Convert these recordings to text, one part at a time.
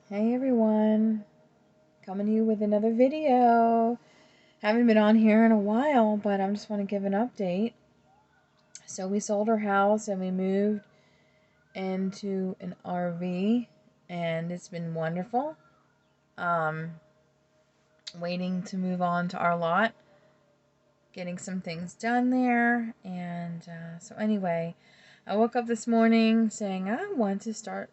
Hey everyone, coming to you with another video. Haven't been on here in a while, but I just want to give an update. So we sold our house and we moved into an RV, and it's been wonderful. Um, Waiting to move on to our lot, getting some things done there, and so anyway, I woke up this morning saying I want to start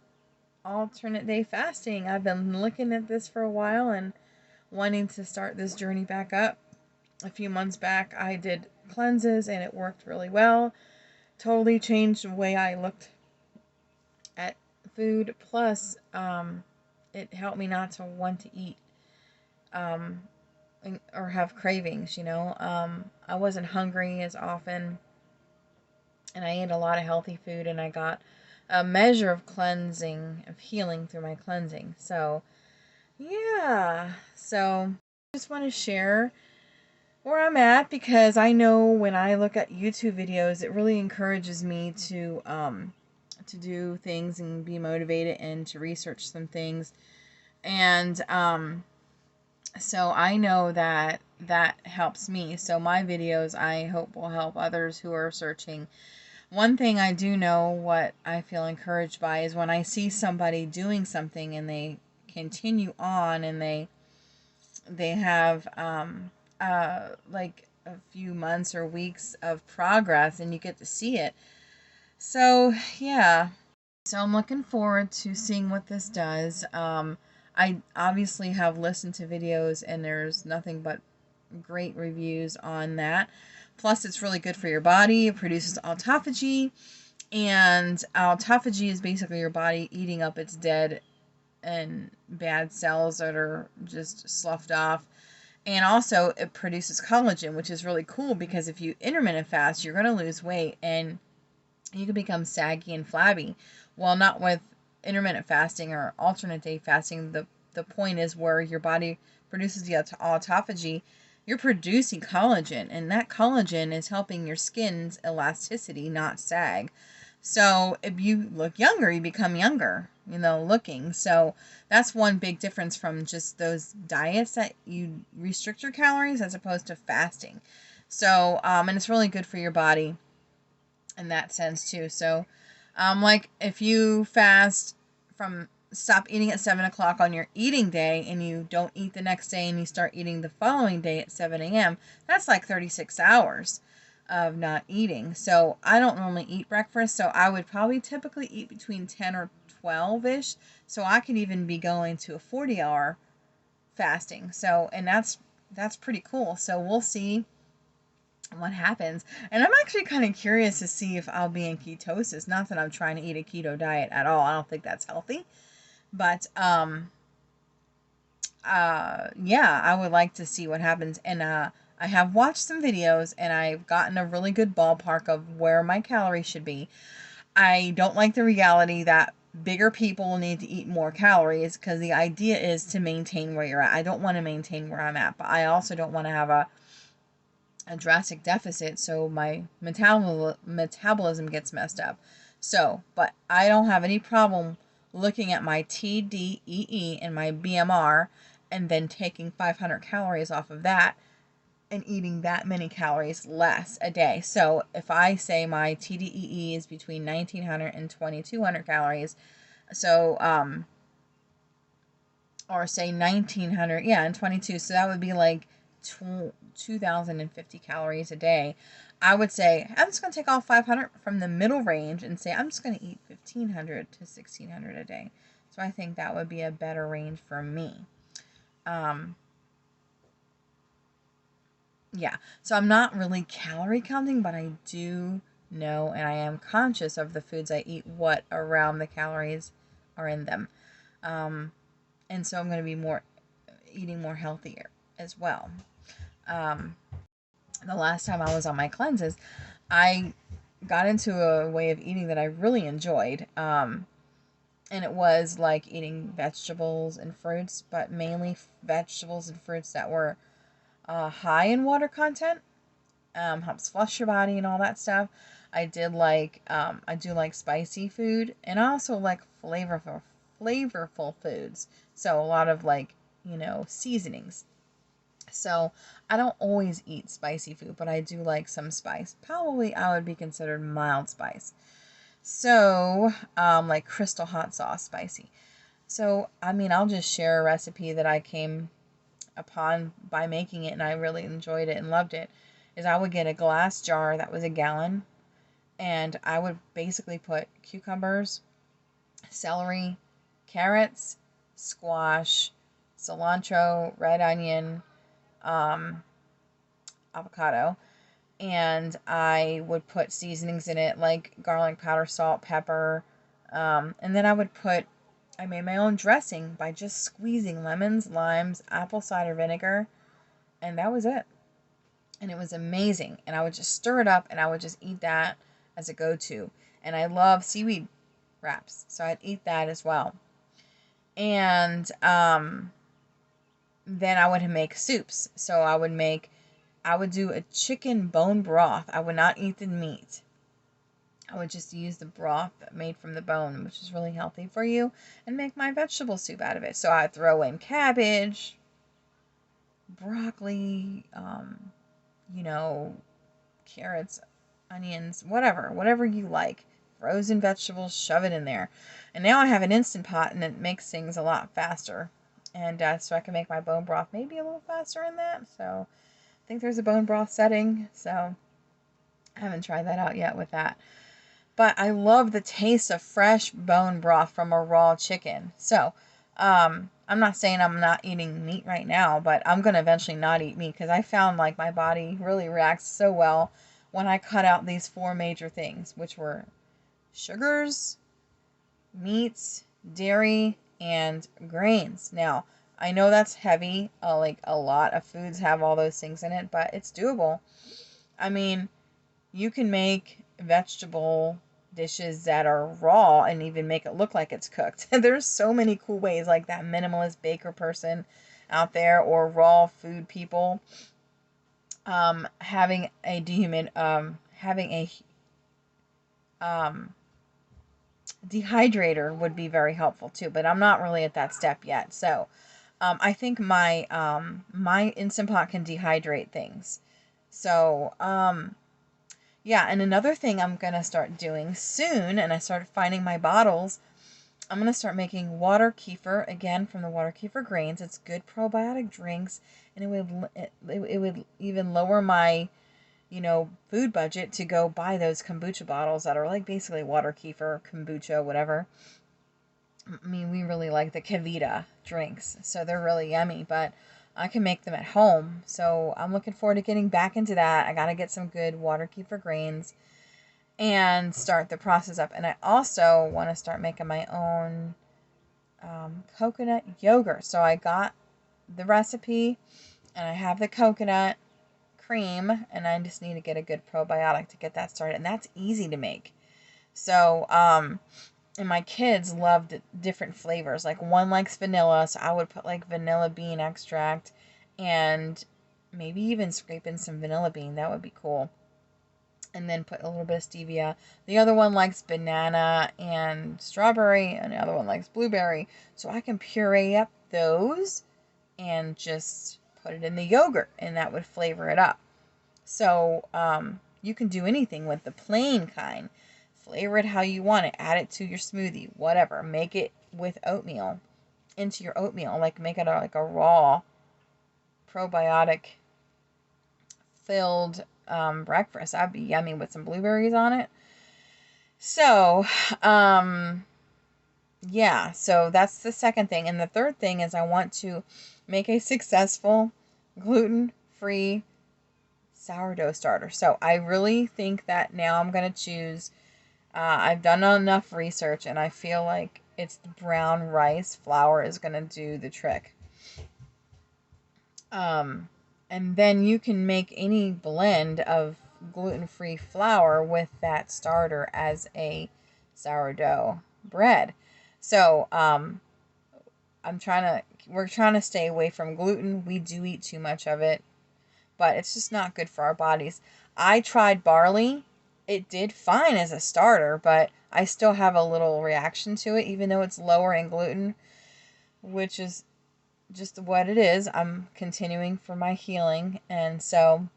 alternate day fasting. I've been looking at this for a while and wanting to start this journey back up. A few months back, I did cleanses and it worked really well. Totally changed the way I looked at food. Plus, it helped me not to want to eat um, or have cravings, I wasn't hungry as often, and I ate a lot of healthy food, and I got a measure of cleansing, of healing through my cleansing. So, yeah. So, I just want to share where I'm at, because I know when I look at YouTube videos, it really encourages me to do things and be motivated and to research some things. And so I know that that helps me. So my videos, I hope, will help others who are searching. One thing I do know, what I feel encouraged by, is when I see somebody doing something and they continue on and they have like a few months or weeks of progress, and you get to see it. So yeah, so I'm looking forward to seeing what this does. I obviously have listened to videos, and there's nothing but great reviews on that. Plus, it's really good for your body. It produces autophagy, and autophagy is basically your body eating up its dead and bad cells that are just sloughed off. And also, it produces collagen, which is really cool, because if you intermittent fast, you're going to lose weight and you can become saggy and flabby. Well, not with intermittent fasting or alternate day fasting. The point is, where your body produces the autophagy, you're producing collagen, and that collagen is helping your skin's elasticity not sag. So if you look younger, you become younger, looking. So that's one big difference from just those diets that you restrict your calories as opposed to fasting. So, and it's really good for your body in that sense too. So, like if you stop eating at 7 o'clock on your eating day, and you don't eat the next day, and you start eating the following day at 7 a.m., that's like 36 hours of not eating. So I don't normally eat breakfast, so I would probably typically eat between 10 or 12-ish. So I could even be going to a 40-hour fasting. So, and that's pretty cool. So we'll see what happens. And I'm actually kind of curious to see if I'll be in ketosis. Not that I'm trying to eat a keto diet at all. I don't think that's healthy. But yeah, I would like to see what happens. And I have watched some videos, and I've gotten a really good ballpark of where my calories should be. I don't like the reality that bigger people need to eat more calories, because the idea is to maintain where you're at. I don't want to maintain where I'm at, but I also don't want to have a drastic deficit, so my metabolism gets messed up. So, but I don't have any problem looking at my TDEE and my BMR, and then taking 500 calories off of that and eating that many calories less a day. So if I say my TDEE is between 1900 and 2200 calories, so or say 1900, yeah, and 22, so that would be like 2050 calories a day. I would say I'm just going to take off 500 from the middle range and say I'm just going to eat 1500 to 1600 a day. So I think that would be a better range for me. Yeah, so I'm not really calorie counting, but I do know, and I am conscious of the foods I eat, what around the calories are in them. And so I'm going to be eating more healthier as well. The last time I was on my cleanses, I got into a way of eating that I really enjoyed. And it was like eating vegetables and fruits, but mainly vegetables and fruits that were high in water content. Helps flush your body and all that stuff. I do like spicy food, and I also like flavorful flavorful foods. So a lot of like, seasonings. So I don't always eat spicy food, but I do like some spice. Probably I would be considered mild spice. So, like crystal hot sauce spicy. So, I mean, I'll just share a recipe that I came upon by making it and I really enjoyed it and loved it. Is I would get a glass jar that was a gallon and I would basically put cucumbers, celery, carrots, squash, cilantro, red onion, um, avocado, and I would put seasonings in it like garlic powder, salt, pepper, and then I made my own dressing by just squeezing lemons, limes, apple cider vinegar, and that was it. And it was amazing. And I would just stir it up and I would just eat that as a go-to. And I love seaweed wraps, so I'd eat that as well. And then I would make soups. So I would do a chicken bone broth. I would not eat the meat. I would just use the broth made from the bone, which is really healthy for you, and make my vegetable soup out of it. So I'd throw in cabbage, broccoli, carrots, onions, whatever you like. Frozen vegetables, shove it in there. And now I have an Instant Pot, and it makes things a lot faster. And so I can make my bone broth maybe a little faster in that. So I think there's a bone broth setting, so I haven't tried that out yet with that. But I love the taste of fresh bone broth from a raw chicken. So, I'm not saying I'm not eating meat right now, but I'm going to eventually not eat meat because I found like my body really reacts so well when I cut out these 4 major things, which were sugars, meats, dairy, and grains. Now, I know that's heavy, like a lot of foods have all those things in it, but it's doable. I mean, you can make vegetable dishes that are raw and even make it look like it's cooked. There's so many cool ways, like that minimalist baker person out there or raw food people. Having a dehydrator would be very helpful too, but I'm not really at that step yet. So, I think my Instant Pot can dehydrate things. So, yeah, and another thing I'm going to start doing soon, and I started finding my bottles, I'm going to start making water kefir, again, from the water kefir grains. It's good probiotic drinks, and it would even lower my, food budget to go buy those kombucha bottles that are like basically water kefir, kombucha, whatever. I mean, we really like the Kavita drinks, so they're really yummy, but I can make them at home. So I'm looking forward to getting back into that. I got to get some good water kefir grains and start the process up. And I also want to start making my own coconut yogurt. So I got the recipe and I have the coconut cream and I just need to get a good probiotic to get that started. And that's easy to make. So, and my kids loved different flavors. Like one likes vanilla, so I would put like vanilla bean extract and maybe even scrape in some vanilla bean. That would be cool. And then put a little bit of stevia. The other one likes banana and strawberry, and the other one likes blueberry. So I can puree up those and just put it in the yogurt, and that would flavor it up. So you can do anything with the plain kind. Flavor it how you want it. Add it to your smoothie, whatever. Make it with oatmeal, into your oatmeal. Like make it like a raw probiotic filled breakfast. That'd be yummy with some blueberries on it. So, yeah. So that's the second thing. And the third thing is I want to make a successful gluten-free sourdough starter. So I really think that now I'm going to choose. I've done enough research and I feel like it's the brown rice flour is going to do the trick. And then you can make any blend of gluten-free flour with that starter as a sourdough bread. So, we're trying to stay away from gluten. We do eat too much of it, but it's just not good for our bodies. I tried barley. It did fine as a starter, but I still have a little reaction to it, even though it's lower in gluten, which is just what it is. I'm continuing for my healing, and so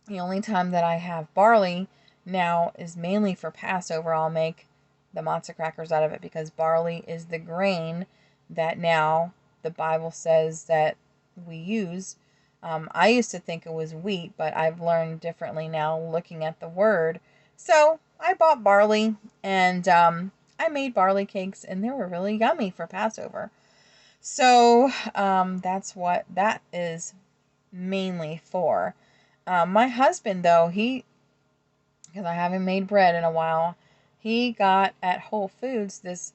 the only time that I have barley now is mainly for Passover. I'll make the matzah crackers out of it because barley is the grain that now the Bible says that we use. I used to think it was wheat, but I've learned differently now looking at the word. So I bought barley, and I made barley cakes, and they were really yummy for Passover. So that's what that is mainly for. My husband, though, because I haven't made bread in a while, he got at Whole Foods this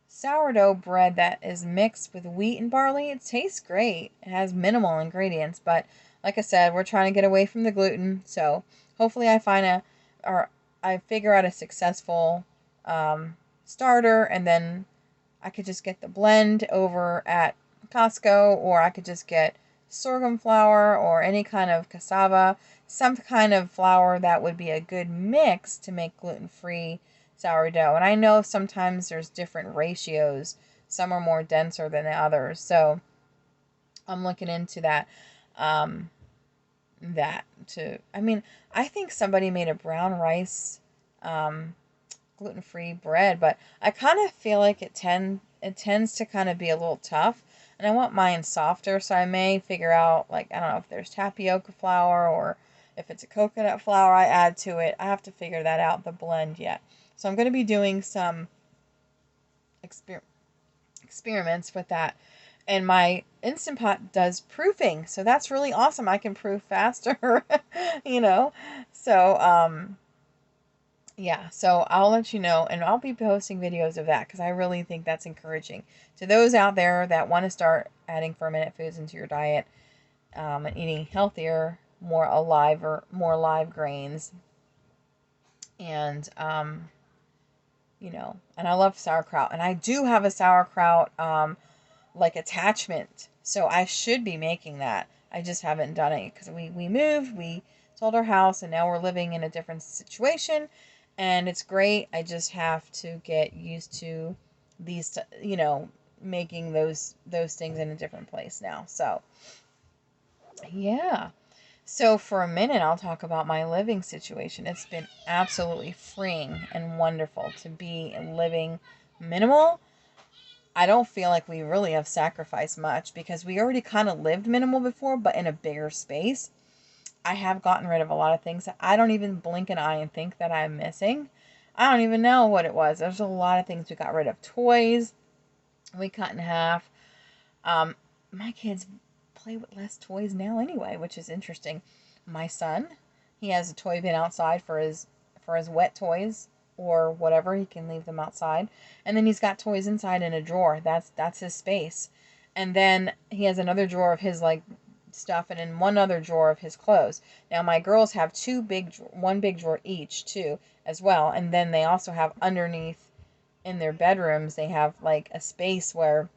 sourdough bread that is mixed with wheat and barley. It tastes great. It has minimal ingredients, but like I said, we're trying to get away from the gluten. So hopefully I figure out a successful starter, and then I could just get the blend over at Costco, or I could just get sorghum flour or any kind of cassava, some kind of flour that would be a good mix to make gluten-free sourdough. And I know sometimes there's different ratios. Some are more denser than the others. So I'm looking into that. I think somebody made a brown rice gluten-free bread, but I kind of feel like it tends to kind of be a little tough, and I want mine softer, so I may figure out, like, I don't know if there's tapioca flour or if it's a coconut flour I add to it. I have to figure that out, the blend yet. So I'm going to be doing some experiments with that. And my Instant Pot does proofing, so that's really awesome. I can proof faster, you know. So, yeah, so I'll let you know, and I'll be posting videos of that because I really think that's encouraging to those out there that want to start adding fermented foods into your diet, and eating healthier, more live grains, and and I love sauerkraut, and I do have a sauerkraut like attachment, so I should be making that. I just haven't done it because we moved, we sold our house, and now we're living in a different situation. And it's great. I just have to get used to these, making those things in a different place now. So, yeah. So for a minute, I'll talk about my living situation. It's been absolutely freeing and wonderful to be living minimal. I don't feel like we really have sacrificed much because we already kind of lived minimal before, but in a bigger space. I have gotten rid of a lot of things that I don't even blink an eye and think that I'm missing. I don't even know what it was. There's a lot of things we got rid of. Toys, we cut in half. My kids play with less toys now anyway, which is interesting. My son, he has a toy bin outside for his wet toys or whatever. He can leave them outside. And then he's got toys inside in a drawer. That's his space. And then he has another drawer of his like stuff, and in one other drawer of his clothes. Now my girls have one big drawer each too as well, and then they also have underneath in their bedrooms they have like a space where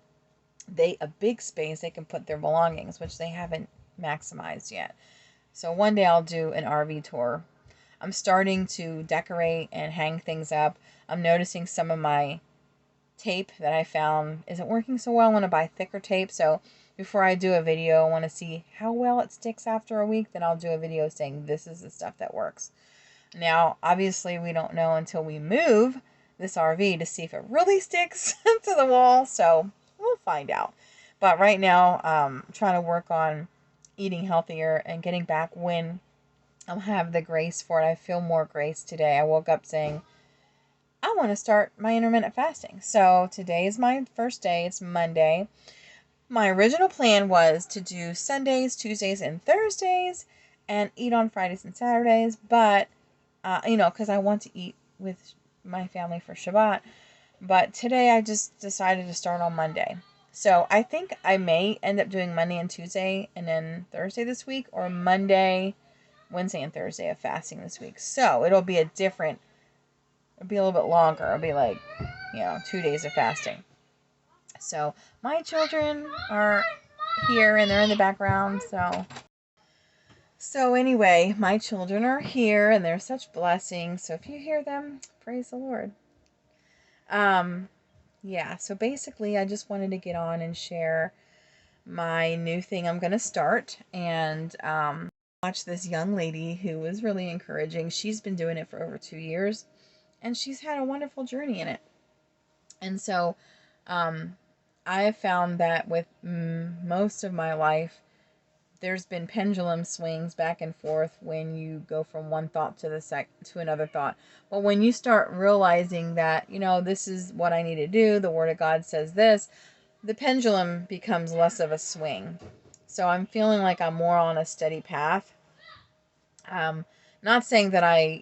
a big space they can put their belongings, which they haven't maximized yet. So one day I'll do an RV tour. I'm starting to decorate and hang things up. I'm noticing some of my tape that I found isn't working so well. I want to buy thicker tape, so before I do a video, I want to see how well it sticks after a week. Then I'll do a video saying this is the stuff that works. Now, obviously, we don't know until we move this RV to see if it really sticks to the wall. So we'll find out. But right now, I'm trying to work on eating healthier and getting back when I'll have the grace for it. I feel more grace today. I woke up saying, I want to start my intermittent fasting. So today is my first day. It's Monday. My original plan was to do Sundays, Tuesdays, and Thursdays and eat on Fridays and Saturdays, but, because I want to eat with my family for Shabbat. But today I just decided to start on Monday. So I think I may end up doing Monday and Tuesday and then Thursday this week, or Monday, Wednesday, and Thursday of fasting this week. So it'll be a little bit longer. It'll be like, 2 days of fasting. So my children are here and they're in the background. So anyway, my children are here and they're such blessings. So if you hear them, praise the Lord. Yeah, so basically I just wanted to get on and share my new thing I'm going to start, and watch this young lady who was really encouraging. She's been doing it for over 2 years, and she's had a wonderful journey in it. And so um, I have found that with most of my life, there's been pendulum swings back and forth when you go from one thought to to another thought. But when you start realizing that, this is what I need to do, the Word of God says this, the pendulum becomes less of a swing. So I'm feeling like I'm more on a steady path. Um, Not saying that I,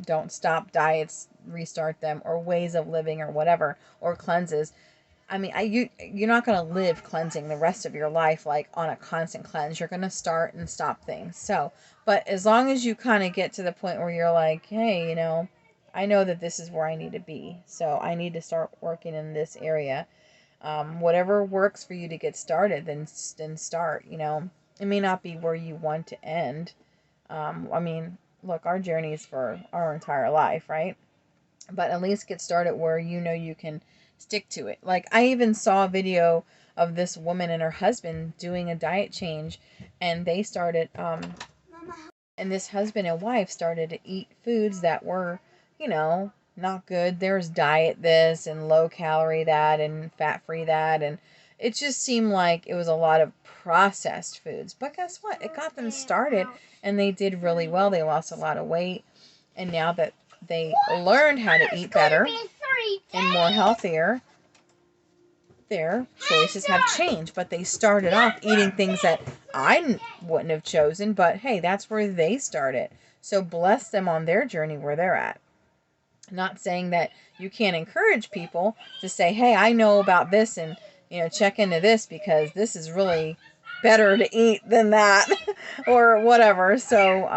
don't stop diets, restart them, or ways of living, or whatever, or cleanses. I mean, you're not going to live cleansing the rest of your life, like on a constant cleanse. You're going to start and stop things. So, but as long as you kind of get to the point where you're like, hey, I know that this is where I need to be. So I need to start working in this area. Whatever works for you to get started, then start. It may not be where you want to end. I mean, look, our journey is for our entire life, right? But at least get started where you can stick to it. Like, I even saw a video of this woman and her husband doing a diet change, and they started and this husband and wife started to eat foods that were, not good. There's diet this and low calorie that and fat free that, and it just seemed like it was a lot of processed foods. But guess what? It got them started, and they did really well. They lost a lot of weight, and now that they learned how to eat better and more healthier, their choices have changed. But they started off eating things that I wouldn't have chosen, but hey, that's where they started. So bless them on their journey where they're at. Not saying that you can't encourage people to say, hey, I know about this, and check into this because this is really better to eat than that or whatever. So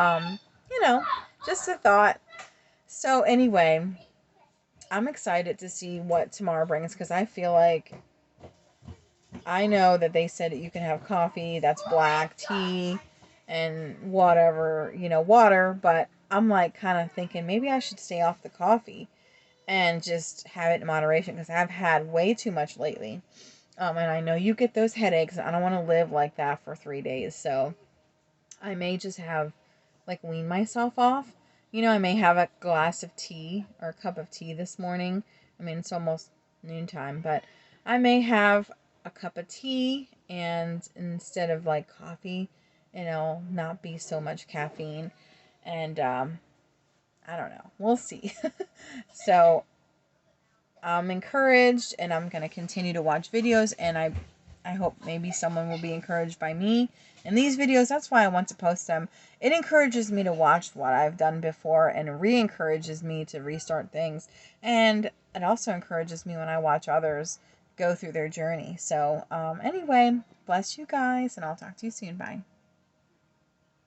just a thought. So anyway, I'm excited to see what tomorrow brings, because I feel like I know that they said that you can have coffee, that's black, tea, and whatever, water, but I'm like kind of thinking maybe I should stay off the coffee and just have it in moderation, because I've had way too much lately. And I know you get those headaches. I don't want to live like that for 3 days. So I may just have, like, wean myself off. I may have a glass of tea or a cup of tea this morning. I mean, it's almost noontime, but I may have a cup of tea, and instead of like coffee, not be so much caffeine. And I don't know. We'll see. So I'm encouraged, and I'm going to continue to watch videos, and I hope maybe someone will be encouraged by me in these videos. That's why I want to post them. It encourages me to watch what I've done before, and re-encourages me to restart things. And it also encourages me when I watch others go through their journey. So anyway, bless you guys, and I'll talk to you soon. Bye.